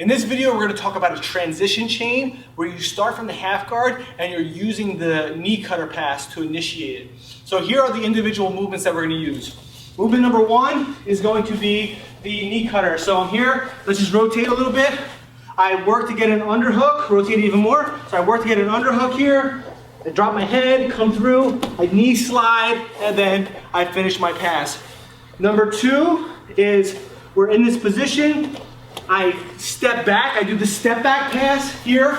In this video, we're going to talk about a transition chain where you start from the half guard and you're using the knee cutter pass to initiate it. So here are the individual movements that we're going to use. Movement number one is going to be the knee cutter. So I'm here, let's just rotate a little bit. I work to get an underhook, rotate even more. So I work to get an underhook here. I drop my head, come through, I knee slide, and then I finish my pass. Number two is we're in this position. I step back, I do the step back pass here,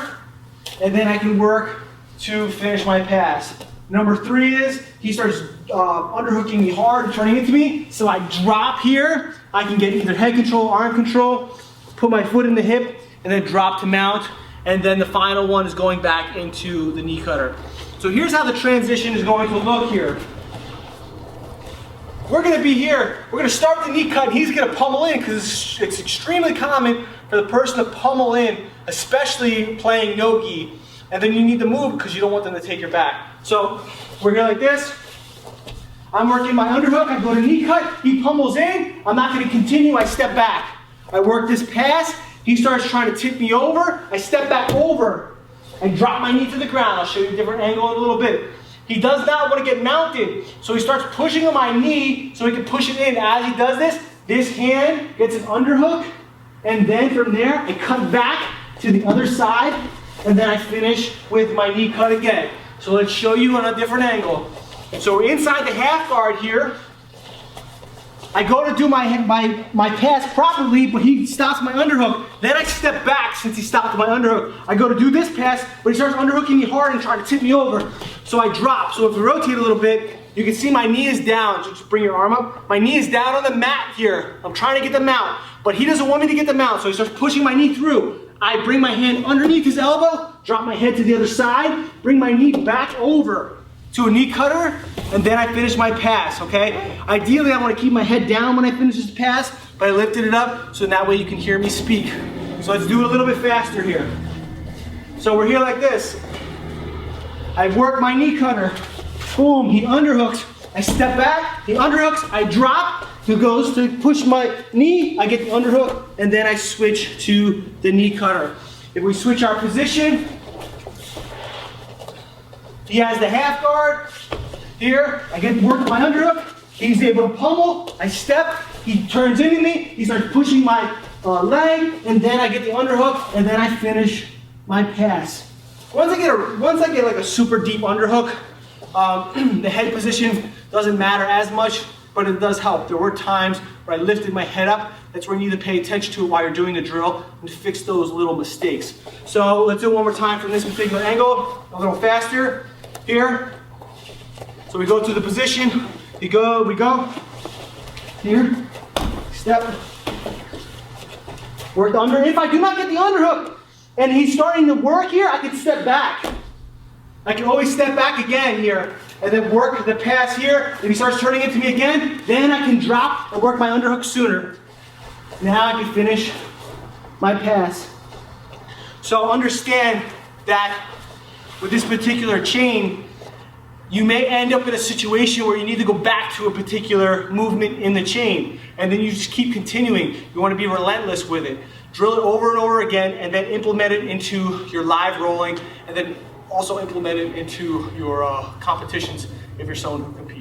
and then I can work to finish my pass. Number three is he starts underhooking me hard, turning into me, so I drop here. I can get either head control, arm control, put my foot in the hip, and then drop to mount. And then the final one is going back into the knee cutter. So here's how the transition is going to look here. We're going to be here, we're going to start the knee cut, and he's going to pummel in because it's extremely common for the person to pummel in, especially playing no-gi. And then you need to move because you don't want them to take your back. So we're here like this. I'm working my underhook, I go to knee cut, he pummels in, I'm not going to continue, I step back. I work this pass, he starts trying to tip me over, I step back over and drop my knee to the ground. I'll show you a different angle in a little bit. He does not want to get mounted, so he starts pushing on my knee so he can push it in. As he does this hand gets an underhook, and then from there I cut back to the other side, and then I finish with my knee cut again. So let's show you on a different angle. So we're inside the half guard here. I go to do my pass properly, but he stops my underhook. Then I step back since he stopped my underhook. I go to do this pass, but he starts underhooking me hard and trying to tip me over. So I drop. So if we rotate a little bit, you can see my knee is down. So just bring your arm up. My knee is down on the mat here. I'm trying to get the mount, but he doesn't want me to get the mount, so he starts pushing my knee through. I bring my hand underneath his elbow, drop my head to the other side, bring my knee back over to a knee cutter, and then I finish my pass, okay? Ideally, I want to keep my head down when I finish this pass, but I lifted it up so that way you can hear me speak. So let's do it a little bit faster here. So we're here like this. I work my knee cutter. Boom, he underhooks. I step back, he underhooks, I drop, he goes to push my knee, I get the underhook, and then I switch to the knee cutter. If we switch our position, he has the half guard. Here, I get work my underhook. He's able to pummel. I step. He turns into me. He starts pushing my leg, and then I get the underhook, and then I finish my pass. Once I get like a super deep underhook, the head position doesn't matter as much, but it does help. There were times where I lifted my head up. That's where you need to pay attention to it while you're doing the drill and fix those little mistakes. So let's do it one more time from this particular angle, a little faster. Here, so we go to the position, we go, here, step, work the under. If I do not get the underhook and he's starting to work here, I can step back. I can always step back again here and then work the pass here. If he starts turning into me again, then I can drop and work my underhook sooner. Now I can finish my pass. So understand that with this particular chain, you may end up in a situation where you need to go back to a particular movement in the chain, and then you just keep continuing. You want to be relentless with it. Drill it over and over again, and then implement it into your live rolling, and then also implement it into your competitions if you're someone who competes.